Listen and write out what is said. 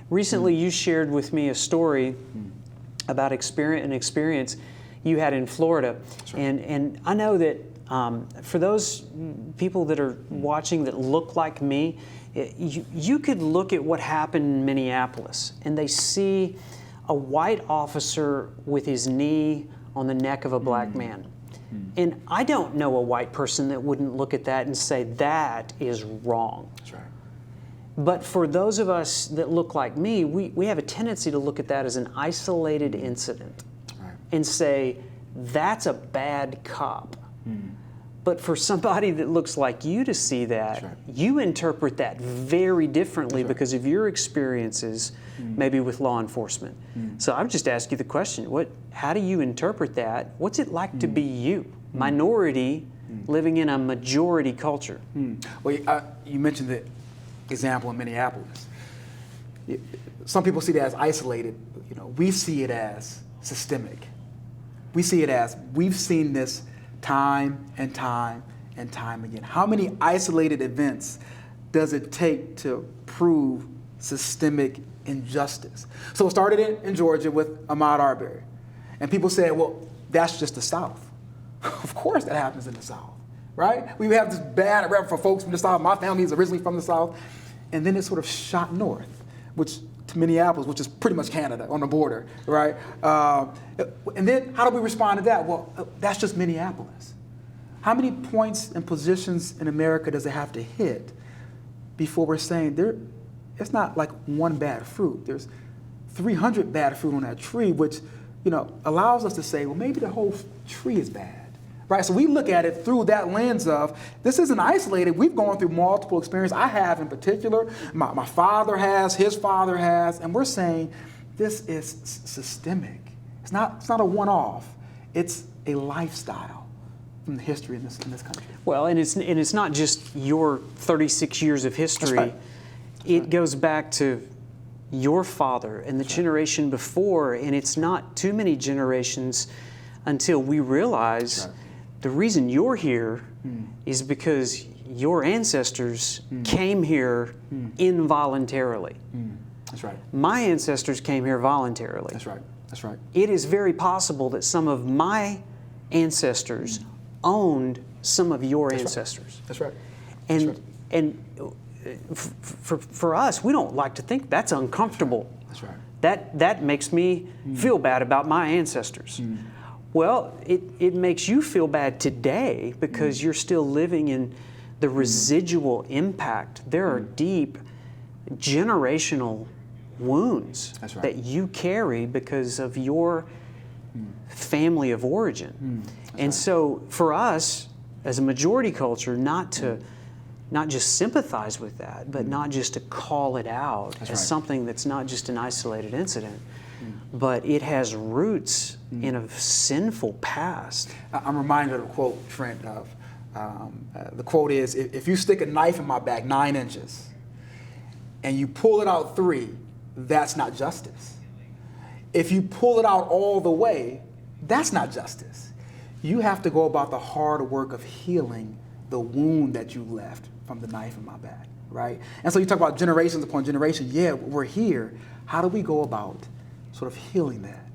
Recently, you shared with me a story about an experience you had in Florida. Right. And I know that for those people that are watching that look like me, you could look at what happened in Minneapolis and they see a white officer with his knee on the neck of a black man. And I don't know a white person that wouldn't look at that and say, that is wrong. That's right. But for those of us that look like me, we have a tendency to look at that as an isolated incident and say, that's a bad cop. But for somebody that looks like you to see that, you interpret that very differently because of your experiences, maybe with law enforcement. So I would just ask you the question, how do you interpret that? What's it like to be you, minority, living in a majority culture? Well, you mentioned the example in Minneapolis. Some people see that as isolated. We see it as systemic. We see it as, we've seen this time and time and time again. How many isolated events does it take to prove systemic injustice? So it started in Georgia with Ahmaud Arbery. And people said, well, that's just the South. Of course that happens in the South, right? We have this bad rep for folks from the South. My family is originally from the South. And then it sort of shot north, to Minneapolis, which is pretty much Canada on the border, right? And then how do we respond to that? Well, that's just Minneapolis. How many points and positions in America does it have to hit before we're saying it's not like one bad fruit. There's 300 bad fruit on that tree, which allows us to say, well, maybe the whole tree is bad. Right, so we look at it through that lens of, this isn't isolated. We've gone through multiple experiences. I have in particular, my father has, his father has, and we're saying this is systemic. It's not a one-off. It's a lifestyle from the history in this country. Well, and it's not just your 36 years of history. That's right. It goes back to your father and the generation before, and it's not too many generations until we realize the reason you're here is because your ancestors came here involuntarily. That's right. My ancestors came here voluntarily. That's right. That's right. It is very possible that some of my ancestors owned some of your ancestors. That's right. And for us, we don't like to think that's uncomfortable. That's right. That makes me feel bad about my ancestors. Well, it makes you feel bad today because you're still living in the residual impact. There are deep generational wounds that you carry because of your family of origin. And so for us, as a majority culture, not just sympathize with that, but not just to call it out as something that's not just an isolated incident, but it has roots in a sinful past. I'm reminded of a quote, Trent, of the quote is, if you stick a knife in my back 9 inches and you pull it out 3, that's not justice. If you pull it out all the way, that's not justice. You have to go about the hard work of healing the wound that you left from the knife in my back, right? And so you talk about generations upon generation. Yeah, we're here. How do we go about sort of healing that?